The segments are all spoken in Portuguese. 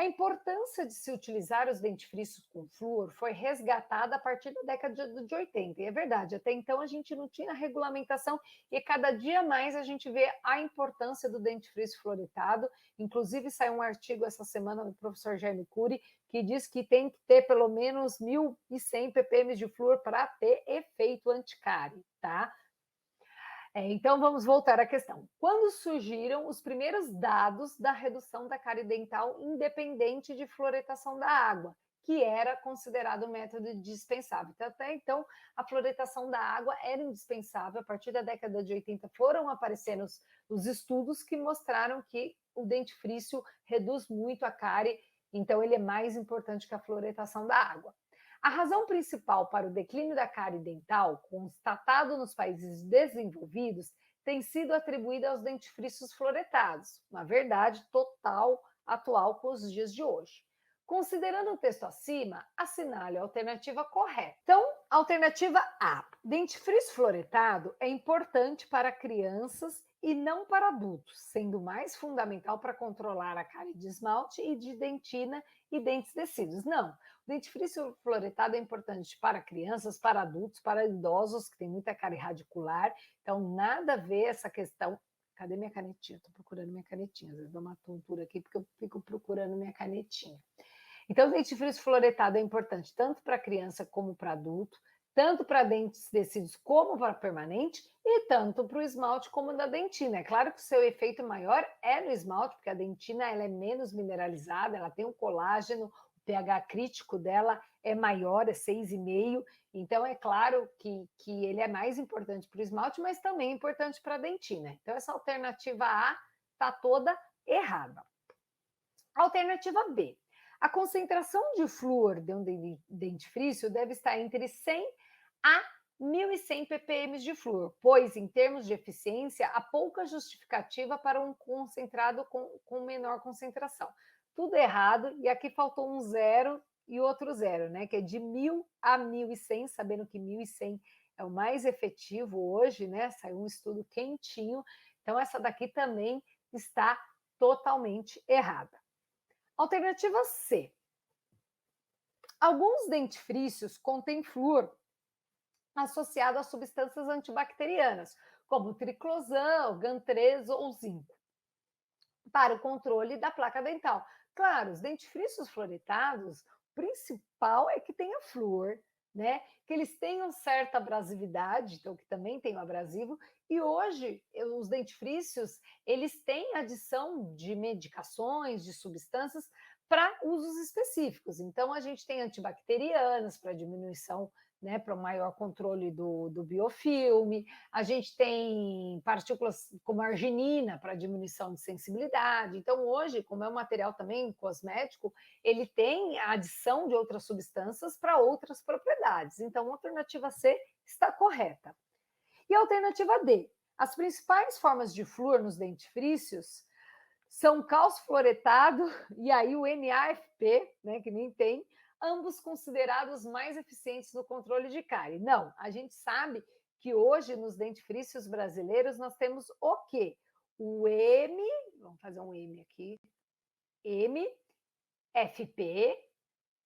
A importância de se utilizar os dentifrícios com flúor foi resgatada a partir da década de 80. E é verdade, até então a gente não tinha regulamentação e cada dia mais a gente vê a importância do dentifrício fluoretado. Inclusive saiu um artigo essa semana do professor Jaime Cury que diz que tem que ter pelo menos 1.100 ppm de flúor para ter efeito anticárie, tá? Então, vamos voltar à questão. Quando surgiram os primeiros dados da redução da cárie dental independente de fluoretação da água, que era considerado um método dispensável. Então, até então, a fluoretação da água era indispensável. A partir da década de 80, foram aparecendo os estudos que mostraram que o dentifrício reduz muito a cárie, então ele é mais importante que a fluoretação da água. A razão principal para o declínio da cárie dental, constatado nos países desenvolvidos, tem sido atribuída aos dentifrícios fluoretados, uma verdade total atual com os dias de hoje. Considerando o texto acima, assinale a alternativa correta. Então, alternativa A. Dentifrício fluoretado é importante para crianças e não para adultos, sendo mais fundamental para controlar a cárie de esmalte e de dentina e dentes descidos. Não, o dentifrício fluoretado é importante para crianças, para adultos, para idosos, que tem muita cárie radicular, então nada a ver essa questão. Cadê minha canetinha? Estou procurando minha canetinha, às vezes dá uma tontura aqui, porque eu fico procurando minha canetinha. Então, o dentifrício fluoretado é importante tanto para criança como para adulto, tanto para dentes descidos como para permanente, e tanto para o esmalte como da dentina. É claro que o seu efeito maior é no esmalte, porque a dentina ela é menos mineralizada, ela tem um colágeno, o pH crítico dela é maior, é 6,5, então é claro que ele é mais importante para o esmalte, mas também é importante para a dentina. Então, essa alternativa A está toda errada. Alternativa B. A concentração de flúor de um dentifrício deve estar entre 100 a 1.100 ppm de flúor, pois, em termos de eficiência, há pouca justificativa para um concentrado com menor concentração. Tudo errado, e aqui faltou um zero e outro zero, né? Que é de 1.000 a 1.100, sabendo que 1.100 é o mais efetivo hoje, né? Saiu um estudo quentinho, então essa daqui também está totalmente errada. Alternativa C. Alguns dentifrícios contêm flúor associado a substâncias antibacterianas, como triclosan, GAN3 ou zinco, para o controle da placa dental. Claro, os dentifrícios fluoretados, o principal é que tenha flúor, né? Que eles tenham certa abrasividade, então que também tem o abrasivo, e hoje os dentifrícios, eles têm adição de medicações, de substâncias para usos específicos. Então a gente tem antibacterianas para diminuição, né, para o maior controle do biofilme, a gente tem partículas como arginina para diminuição de sensibilidade. Então, hoje, como é um material também cosmético, ele tem a adição de outras substâncias para outras propriedades. Então, a alternativa C está correta. E a alternativa D. As principais formas de flúor nos dentifrícios são cálcio fluoretado e aí o NAFP, né, que nem tem, ambos considerados mais eficientes no controle de cárie. Não, a gente sabe que hoje nos dentifrícios brasileiros nós temos o quê? O M, vamos fazer um M aqui, MFP,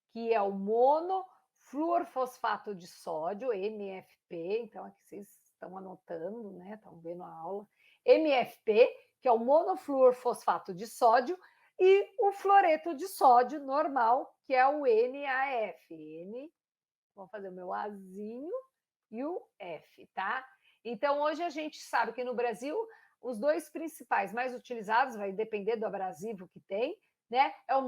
que é o monofluorfosfato de sódio, MFP, então aqui vocês estão anotando, né? Estão vendo a aula. MFP, que é o monofluorfosfato de sódio, e o fluoreto de sódio normal, que é o NaF. Vou fazer o meu Azinho e o F, tá? Então, hoje a gente sabe que no Brasil, os dois principais mais utilizados, vai depender do abrasivo que tem, né? É o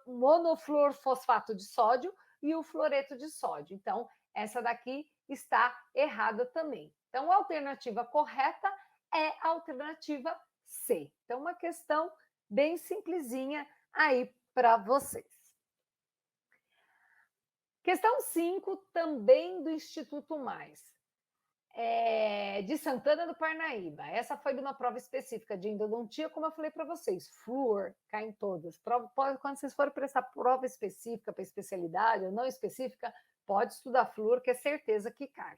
monofluorfosfato de sódio e o fluoreto de sódio. Então, essa daqui está errada também. Então, a alternativa correta é a alternativa C. Então, uma questão bem simplesinha aí para vocês. Questão 5, também do Instituto Mais. De Santana do Parnaíba. Essa foi de uma prova específica de endodontia, como eu falei para vocês, flúor cai em todas. Quando vocês forem para essa prova específica, para especialidade ou não específica, pode estudar flúor, que é certeza que cai.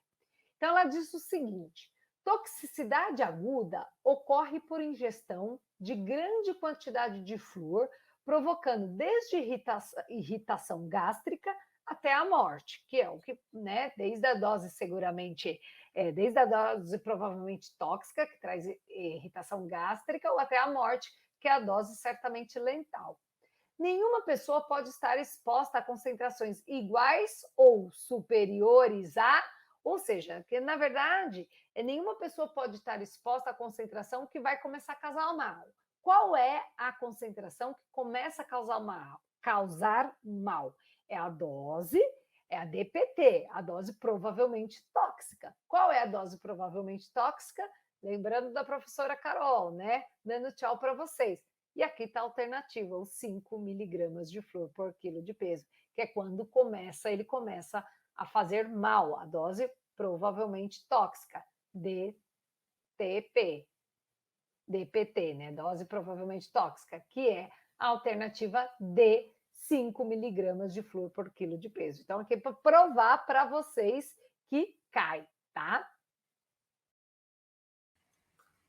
Então, ela diz o seguinte: toxicidade aguda ocorre por ingestão de grande quantidade de flúor provocando desde irritação gástrica até a morte, que é o que, né, desde a dose seguramente, desde a dose provavelmente tóxica, que traz irritação gástrica, ou até a morte, que é a dose certamente letal. Nenhuma pessoa pode estar exposta a concentrações iguais ou superiores a, ou seja, que na verdade, nenhuma pessoa pode estar exposta à concentração que vai começar a causar mal. Qual é a concentração que começa a causar mal? É a dose, é a DPT, a dose provavelmente tóxica. Qual é a dose provavelmente tóxica? Lembrando da professora Carol, né? Dando tchau para vocês. E aqui está a alternativa, os 5 miligramas de flúor por quilo de peso, que é quando ele começa a fazer mal, a dose provavelmente tóxica, DPT, né? Dose provavelmente tóxica, que é a alternativa de 5 miligramas de flúor por quilo de peso. Então, aqui para provar para vocês que cai, tá?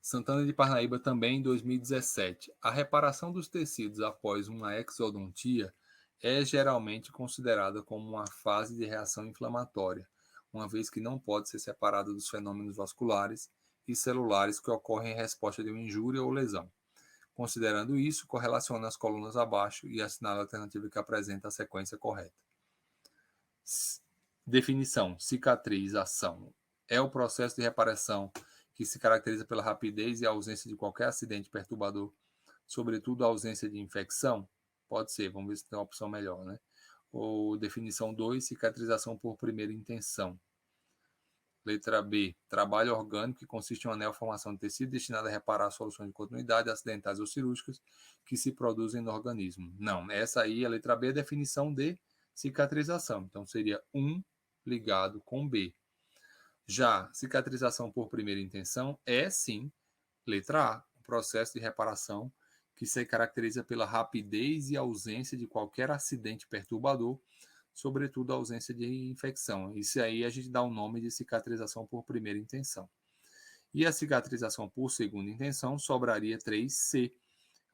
Santana de Parnaíba também em 2017. A reparação dos tecidos após uma exodontia é geralmente considerada como uma fase de reação inflamatória, uma vez que não pode ser separada dos fenômenos vasculares e celulares que ocorrem em resposta de uma injúria ou lesão. Considerando isso, correlaciona as colunas abaixo e assinala a alternativa que apresenta a sequência correta. Definição: cicatrização é o processo de reparação que se caracteriza pela rapidez e a ausência de qualquer acidente perturbador, sobretudo a ausência de infecção. Pode ser, vamos ver se tem uma opção melhor, né? Ou definição 2, cicatrização por primeira intenção. Letra B, trabalho orgânico, que consiste em uma neoformação de tecido destinada a reparar soluções de continuidade, acidentais ou cirúrgicas que se produzem no organismo. Não, essa aí, a letra B, é a definição de cicatrização. Então, seria 1 ligado com B. Já cicatrização por primeira intenção é, sim, letra A, o processo de reparação que se caracteriza pela rapidez e ausência de qualquer acidente perturbador, sobretudo a ausência de infecção. Isso aí a gente dá o nome de cicatrização por primeira intenção. E a cicatrização por segunda intenção sobraria 3C.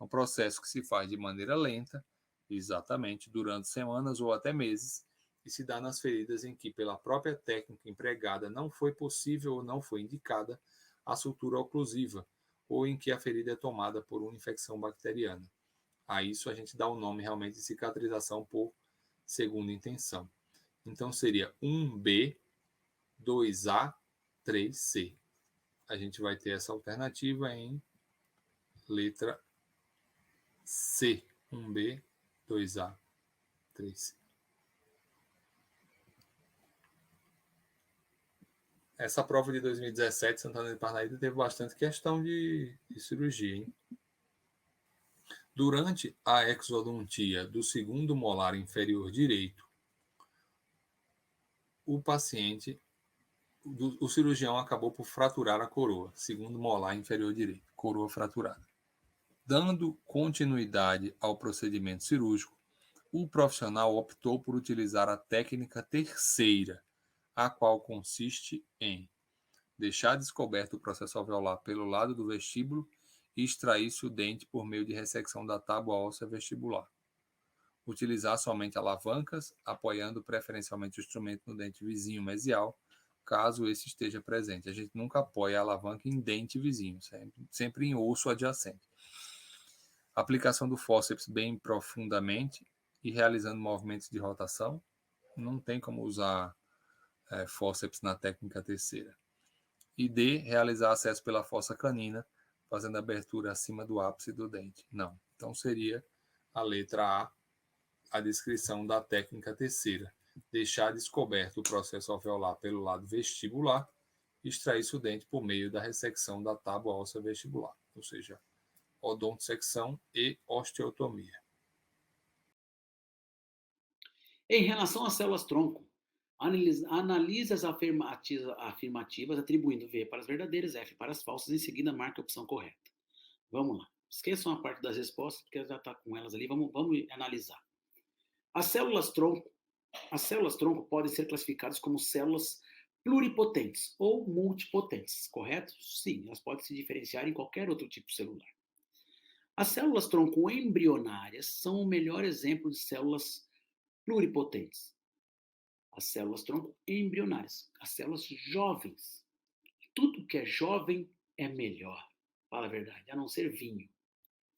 É um processo que se faz de maneira lenta, exatamente, durante semanas ou até meses, e se dá nas feridas em que, pela própria técnica empregada, não foi possível ou não foi indicada a sutura oclusiva, ou em que a ferida é tomada por uma infecção bacteriana. A isso a gente dá o nome realmente de cicatrização por segunda intenção. Então seria 1B, 2A, 3C. A gente vai ter essa alternativa em letra C. 1B, 2A, 3C. Essa prova de 2017, Santana de Parnaíba, teve bastante questão de cirurgia, hein? Durante a exodontia do segundo molar inferior direito, o cirurgião acabou por fraturar a coroa, segundo molar inferior direito, coroa fraturada. Dando continuidade ao procedimento cirúrgico, o profissional optou por utilizar a técnica terceira, a qual consiste em deixar descoberto o processo alveolar pelo lado do vestíbulo e extrair-se o dente por meio de ressecção da tábua óssea vestibular. Utilizar somente alavancas, apoiando preferencialmente o instrumento no dente vizinho mesial, caso esse esteja presente. A gente nunca apoia a alavanca em dente vizinho, sempre em osso adjacente. Aplicação do fórceps bem profundamente e realizando movimentos de rotação. Não tem como usar fórceps na técnica terceira. E D, realizar acesso pela fossa canina, fazendo abertura acima do ápice do dente. Não. Então seria a letra A descrição da técnica terceira. Deixar descoberto o processo alveolar pelo lado vestibular e extrair-se o dente por meio da ressecção da tábua óssea vestibular, ou seja, odontosecção e osteotomia. Em relação às células-tronco, analise as afirmativas, atribuindo V para as verdadeiras, F para as falsas, em seguida marque a opção correta. Vamos lá. Esqueçam a parte das respostas, porque já está com elas ali. Vamos analisar. As células-tronco podem ser classificadas como células pluripotentes ou multipotentes, correto? Sim, elas podem se diferenciar em qualquer outro tipo celular. As células-tronco embrionárias são o melhor exemplo de células pluripotentes. As células-tronco embrionárias, as células jovens. Tudo que é jovem é melhor, fala a verdade, a não ser vinho.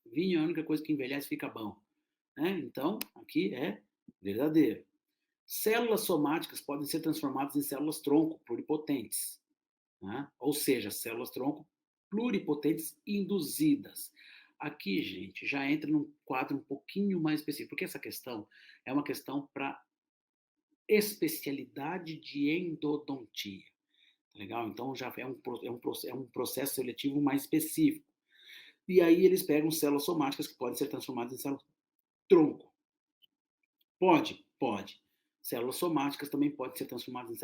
Vinho é a única coisa que envelhece e fica bom. Né? Então, aqui é verdadeiro. Células somáticas podem ser transformadas em células-tronco pluripotentes. Né? Ou seja, células-tronco pluripotentes induzidas. Aqui, gente, já entra num quadro um pouquinho mais específico, porque essa questão é uma questão para especialidade de endodontia. Legal? Então, já é um processo seletivo mais específico. E aí eles pegam células somáticas que podem ser transformadas em células-tronco. Pode? Pode. Células somáticas também podem ser transformadas em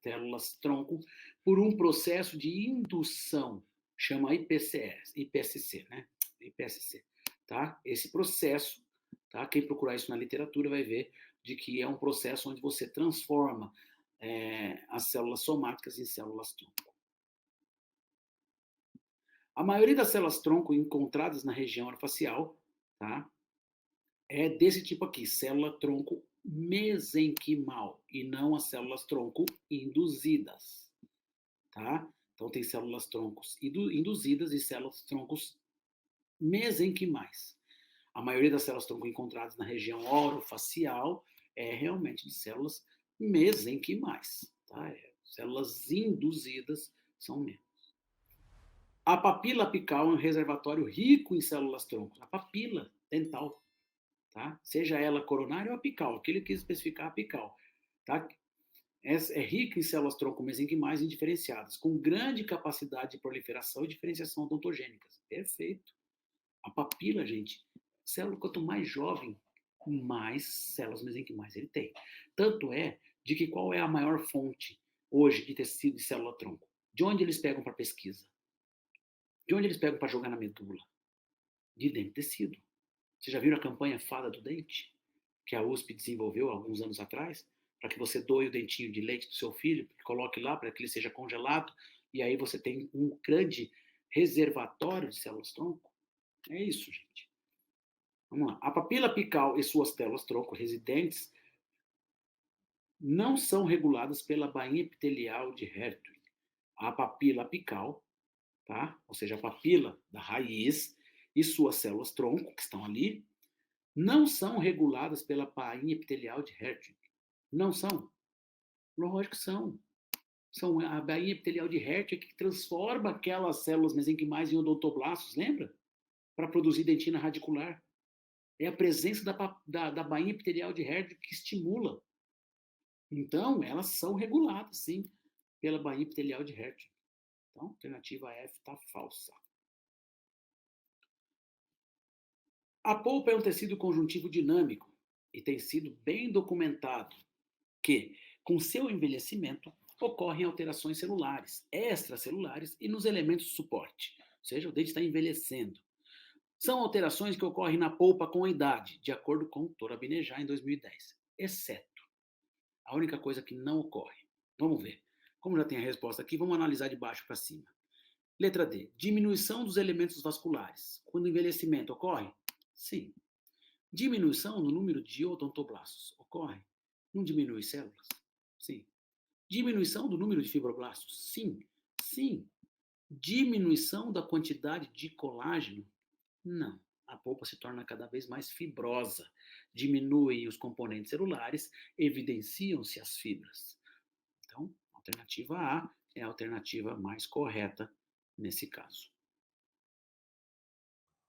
células-tronco por um processo de indução, chama IPSC, né? IPSC, tá? Esse processo, tá? Quem procurar isso na literatura vai ver de que é um processo onde você transforma as células somáticas em células-tronco. A maioria das células-tronco encontradas na região orofacial, tá? É desse tipo aqui, célula-tronco mesenquimal, e não as células-tronco induzidas, tá? Então, tem células-troncos induzidas e células-troncos mesenquimais. A maioria das células-tronco encontradas na região orofacial é realmente de células mesenquimais, tá? Células induzidas são menos. A papila apical é um reservatório rico em células-tronco, a papila dental. Tá? Seja ela coronária ou apical, aquele que quis especificar apical. Tá? É rica em células-tronco mesenquimais indiferenciadas, com grande capacidade de proliferação e diferenciação odontogênicas. Perfeito. A papila, gente, célula quanto mais jovem, mais células mesenquimais ele tem. Tanto é de que qual é a maior fonte hoje de tecido de célula-tronco? De onde eles pegam para pesquisa? De onde eles pegam para jogar na medula? De dentro do tecido. Vocês já viram a campanha Fada do Dente? Que a USP desenvolveu há alguns anos atrás? Para que você doe o dentinho de leite do seu filho, coloque lá para que ele seja congelado, e aí você tem um grande reservatório de células-tronco? É isso, gente. Vamos lá. A papila apical e suas células-tronco residentes não são reguladas pela bainha epitelial de Hertwig. A papila apical, tá? Ou seja, a papila da raiz e suas células-tronco, que estão ali, não são reguladas pela bainha epitelial de Hertwig. Não são? Lógico que são. São a bainha epitelial de Hertwig que transforma aquelas células mesenquimais em odontoblastos, lembra? Para produzir dentina radicular. É a presença da bainha epitelial de Hertwig que estimula. Então, elas são reguladas, sim, pela bainha epitelial de Hertwig. Então, a alternativa F está falsa. A polpa é um tecido conjuntivo dinâmico e tem sido bem documentado que, com seu envelhecimento, ocorrem alterações celulares, extracelulares e nos elementos de suporte. Ou seja, o dente está envelhecendo. São alterações que ocorrem na polpa com a idade, de acordo com Torabinejad em 2010, exceto a única coisa que não ocorre. Vamos ver. Como já tem a resposta aqui, vamos analisar de baixo para cima. Letra D. Diminuição dos elementos vasculares. Quando o envelhecimento ocorre? Sim. Diminuição no número de odontoblastos. Ocorre? Não diminui células? Sim. Diminuição do número de fibroblastos? Sim. Sim. Diminuição da quantidade de colágeno? Não. A polpa se torna cada vez mais fibrosa. Diminuem os componentes celulares, evidenciam-se as fibras. Então, a alternativa A é a alternativa mais correta nesse caso.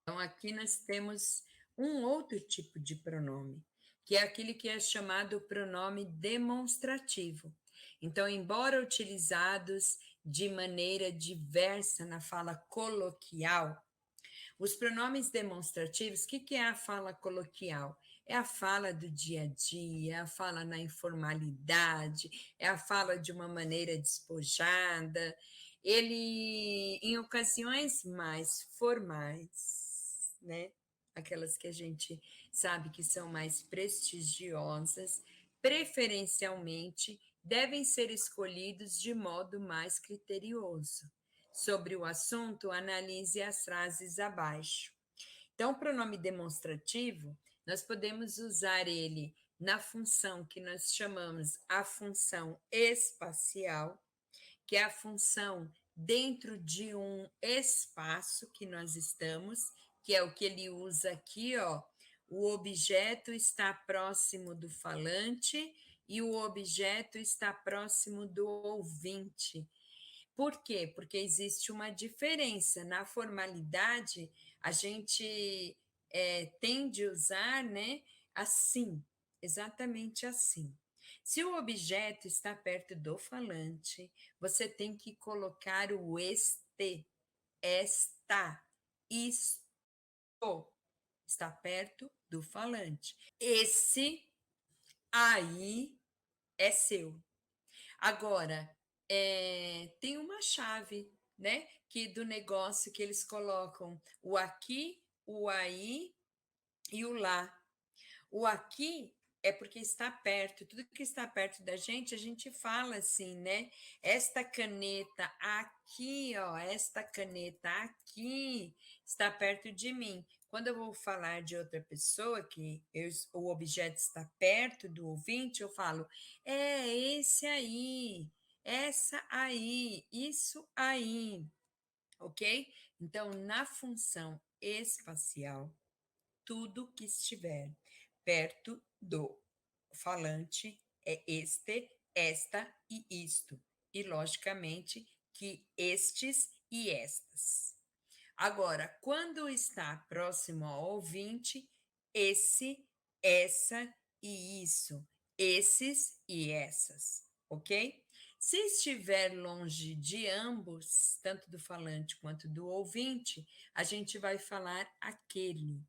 Então, aqui nós temos um outro tipo de pronome, que é aquele que é chamado pronome demonstrativo. Então, embora utilizados de maneira diversa na fala coloquial, os pronomes demonstrativos, o que é a fala coloquial? É a fala do dia a dia, é a fala na informalidade, é a fala de uma maneira despojada. Ele, em ocasiões mais formais, né? Aquelas que a gente sabe que são mais prestigiosas, preferencialmente devem ser escolhidos de modo mais criterioso. Sobre o assunto, analise as frases abaixo. Então, o pronome demonstrativo, nós podemos usar ele na função que nós chamamos a função espacial, que é a função dentro de um espaço que nós estamos, que é o que ele usa aqui, ó. O objeto está próximo do falante e o objeto está próximo do ouvinte. Por quê? Porque existe uma diferença. Na formalidade, a gente tende a usar, né, assim, exatamente assim. Se o objeto está perto do falante, você tem que colocar o este, esta, isto, está perto do falante. Esse aí é seu. Agora, tem uma chave, né? Que do negócio que eles colocam o aqui, o aí e o lá. O aqui é porque está perto, tudo que está perto da gente, a gente fala assim, né? Esta caneta aqui, ó, esta caneta aqui está perto de mim. Quando eu vou falar de outra pessoa, o objeto está perto do ouvinte, eu falo, é esse aí, essa aí, isso aí, ok? Então, na função espacial, tudo que estiver perto do falante é este, esta e isto. E, logicamente, que estes e estas. Agora, quando está próximo ao ouvinte, esse, essa e isso. Esses e essas, ok? Se estiver longe de ambos, tanto do falante quanto do ouvinte, a gente vai falar aquele,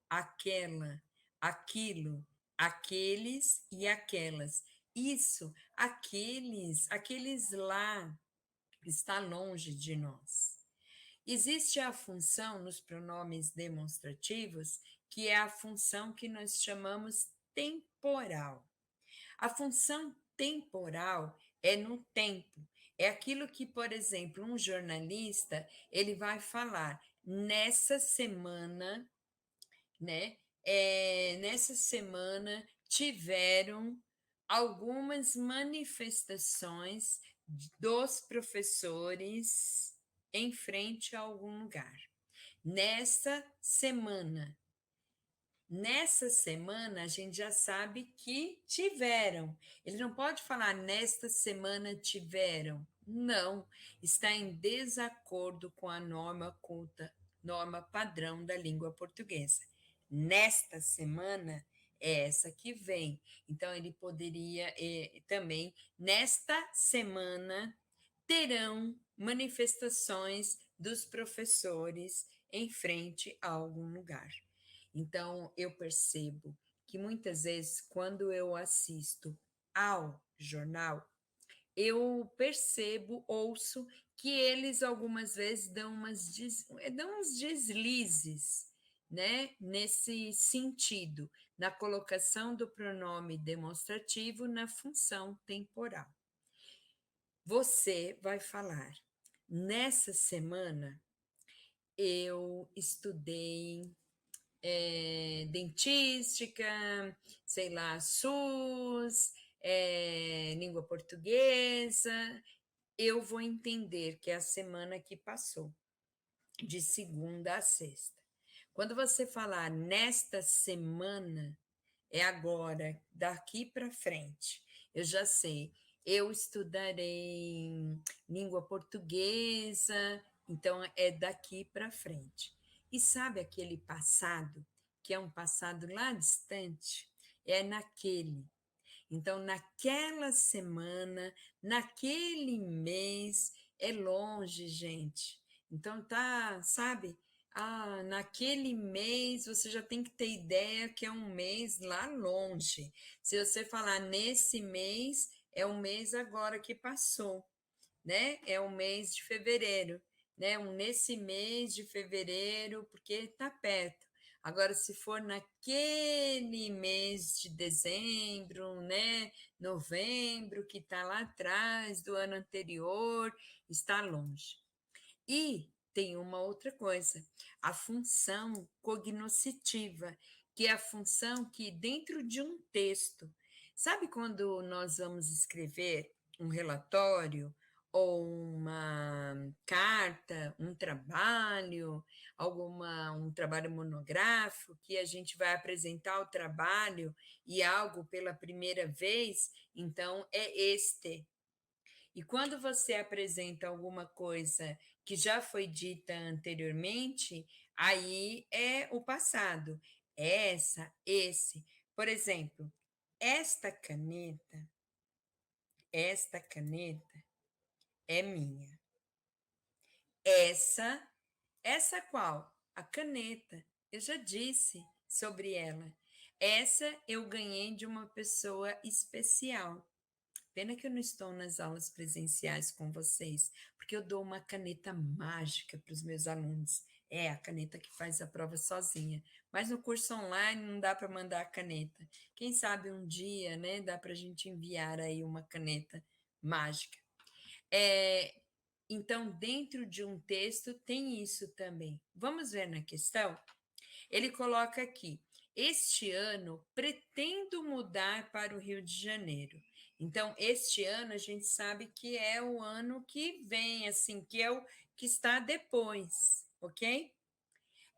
aquela, aquilo, aqueles e aquelas. Isso, aqueles lá, está longe de nós. Existe a função nos pronomes demonstrativos, que é a função que nós chamamos temporal. A função temporal é no tempo. É aquilo que, por exemplo, um jornalista, ele vai falar nessa semana, né? Nessa semana tiveram algumas manifestações dos professores em frente a algum lugar. Nessa semana, a gente já sabe que tiveram. Ele não pode falar nesta semana tiveram. Não, está em desacordo com a norma culta, norma padrão da língua portuguesa. Nesta semana é essa que vem. Então, ele poderia também, nesta semana, terão manifestações dos professores em frente a algum lugar. Então, eu percebo que muitas vezes, quando eu assisto ao jornal, eu percebo, ouço que eles algumas vezes dão uns deslizes, né? Nesse sentido, na colocação do pronome demonstrativo na função temporal. Você vai falar, nessa semana eu estudei dentística, sei lá, SUS, língua portuguesa, eu vou entender que é a semana que passou, de segunda a sexta. Quando você falar nesta semana, é agora, daqui para frente, eu já sei, eu estudarei língua portuguesa, então é daqui para frente. E sabe aquele passado, que é um passado lá distante? É naquele. Então, naquela semana, naquele mês, é longe, gente. Então, tá, sabe? Naquele mês, você já tem que ter ideia que é um mês lá longe. Se você falar nesse mês, é um mês agora que passou, né? É o mês de fevereiro, né? Nesse mês de fevereiro, porque está perto. Agora, se for naquele mês de dezembro, né? Novembro, que está lá atrás do ano anterior, está longe. E tem uma outra coisa, a função cognoscitiva, que é a função que dentro de um texto, sabe quando nós vamos escrever um relatório ou uma carta, um trabalho, um trabalho monográfico, que a gente vai apresentar o trabalho e algo pela primeira vez, então é este. E quando você apresenta alguma coisa que já foi dita anteriormente, aí é o passado. Essa, esse. Por exemplo, esta caneta é minha. Essa qual? A caneta. Eu já disse sobre ela. Essa eu ganhei de uma pessoa especial. Pena que eu não estou nas aulas presenciais com vocês, porque eu dou uma caneta mágica para os meus alunos. É a caneta que faz a prova sozinha. Mas no curso online não dá para mandar a caneta. Quem sabe um dia, né, dá para a gente enviar aí uma caneta mágica. Então, dentro de um texto tem isso também. Vamos ver na questão? Ele coloca aqui: este ano pretendo mudar para o Rio de Janeiro. Então, este ano a gente sabe que é o ano que vem, assim, que é o que está depois, ok?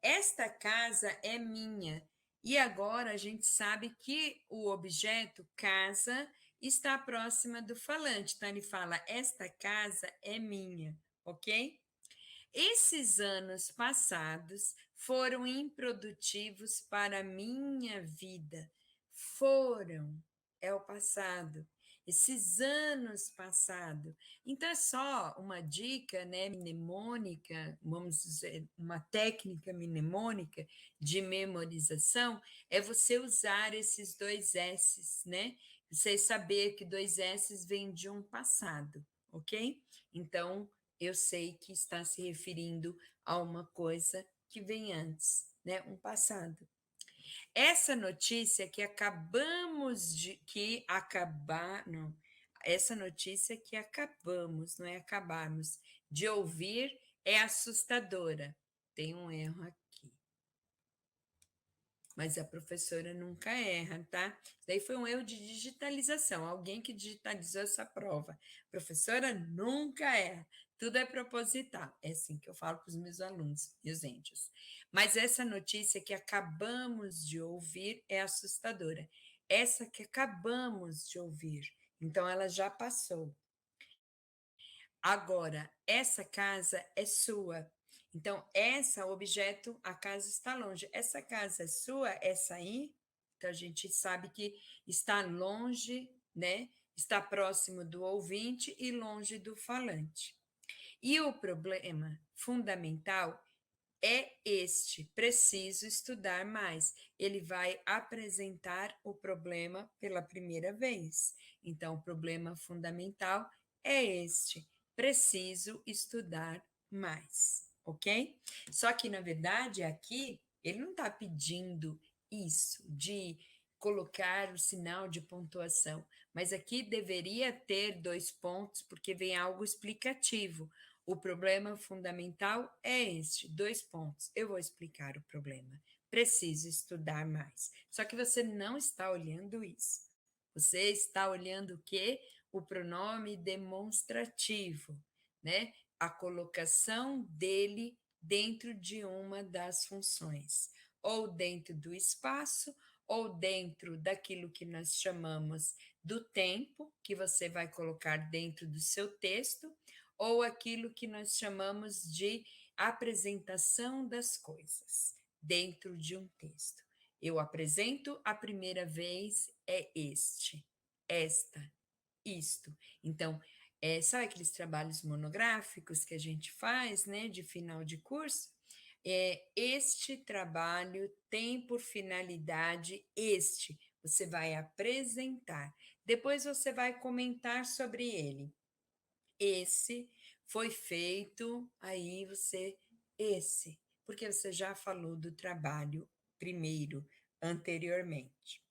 Esta casa é minha. E agora a gente sabe que o objeto casa está próxima do falante. Então, ele fala: esta casa é minha, ok? Esses anos passados foram improdutivos para a minha vida. Foram, é o passado. Esses anos passados. Então, é só uma dica, né, mnemônica, vamos dizer, uma técnica mnemônica de memorização, é você usar esses dois S's, né? Você saber que dois S's vêm de um passado, ok? Então, eu sei que está se referindo a uma coisa que vem antes, né? Um passado. Essa notícia que acabamos de não, essa notícia que acabamos, não é acabarmos de ouvir é assustadora. Tem um erro aqui. Mas a professora nunca erra, tá? Daí foi um erro de digitalização, alguém que digitalizou essa prova. A professora nunca erra, tudo é proposital. É assim que eu falo para os meus alunos, meus índios. Mas essa notícia que acabamos de ouvir é assustadora. Essa que acabamos de ouvir, então ela já passou. Agora, essa casa é sua. Então, essa objeto, a casa está longe. Essa casa é sua, essa aí, então a gente sabe que está longe, né? Está próximo do ouvinte e longe do falante. E o problema fundamental é este: preciso estudar mais. Ele vai apresentar o problema pela primeira vez. Então, o problema fundamental é este: preciso estudar mais, ok? Só que, na verdade, aqui, ele não está pedindo isso, de colocar o sinal de pontuação, mas aqui deveria ter 2 pontos, porque vem algo explicativo. O problema fundamental é este, 2 pontos. Eu vou explicar o problema. Preciso estudar mais. Só que você não está olhando isso. Você está olhando o quê? O pronome demonstrativo, né? A colocação dele dentro de uma das funções, ou dentro do espaço, ou dentro daquilo que nós chamamos do tempo, que você vai colocar dentro do seu texto, ou aquilo que nós chamamos de apresentação das coisas dentro de um texto. Eu apresento a primeira vez é esta, isto. Então, sabe aqueles trabalhos monográficos que a gente faz, né, de final de curso? Este trabalho tem por finalidade este. Você vai apresentar, depois você vai comentar sobre ele. Esse foi feito, aí porque você já falou do trabalho primeiro, anteriormente.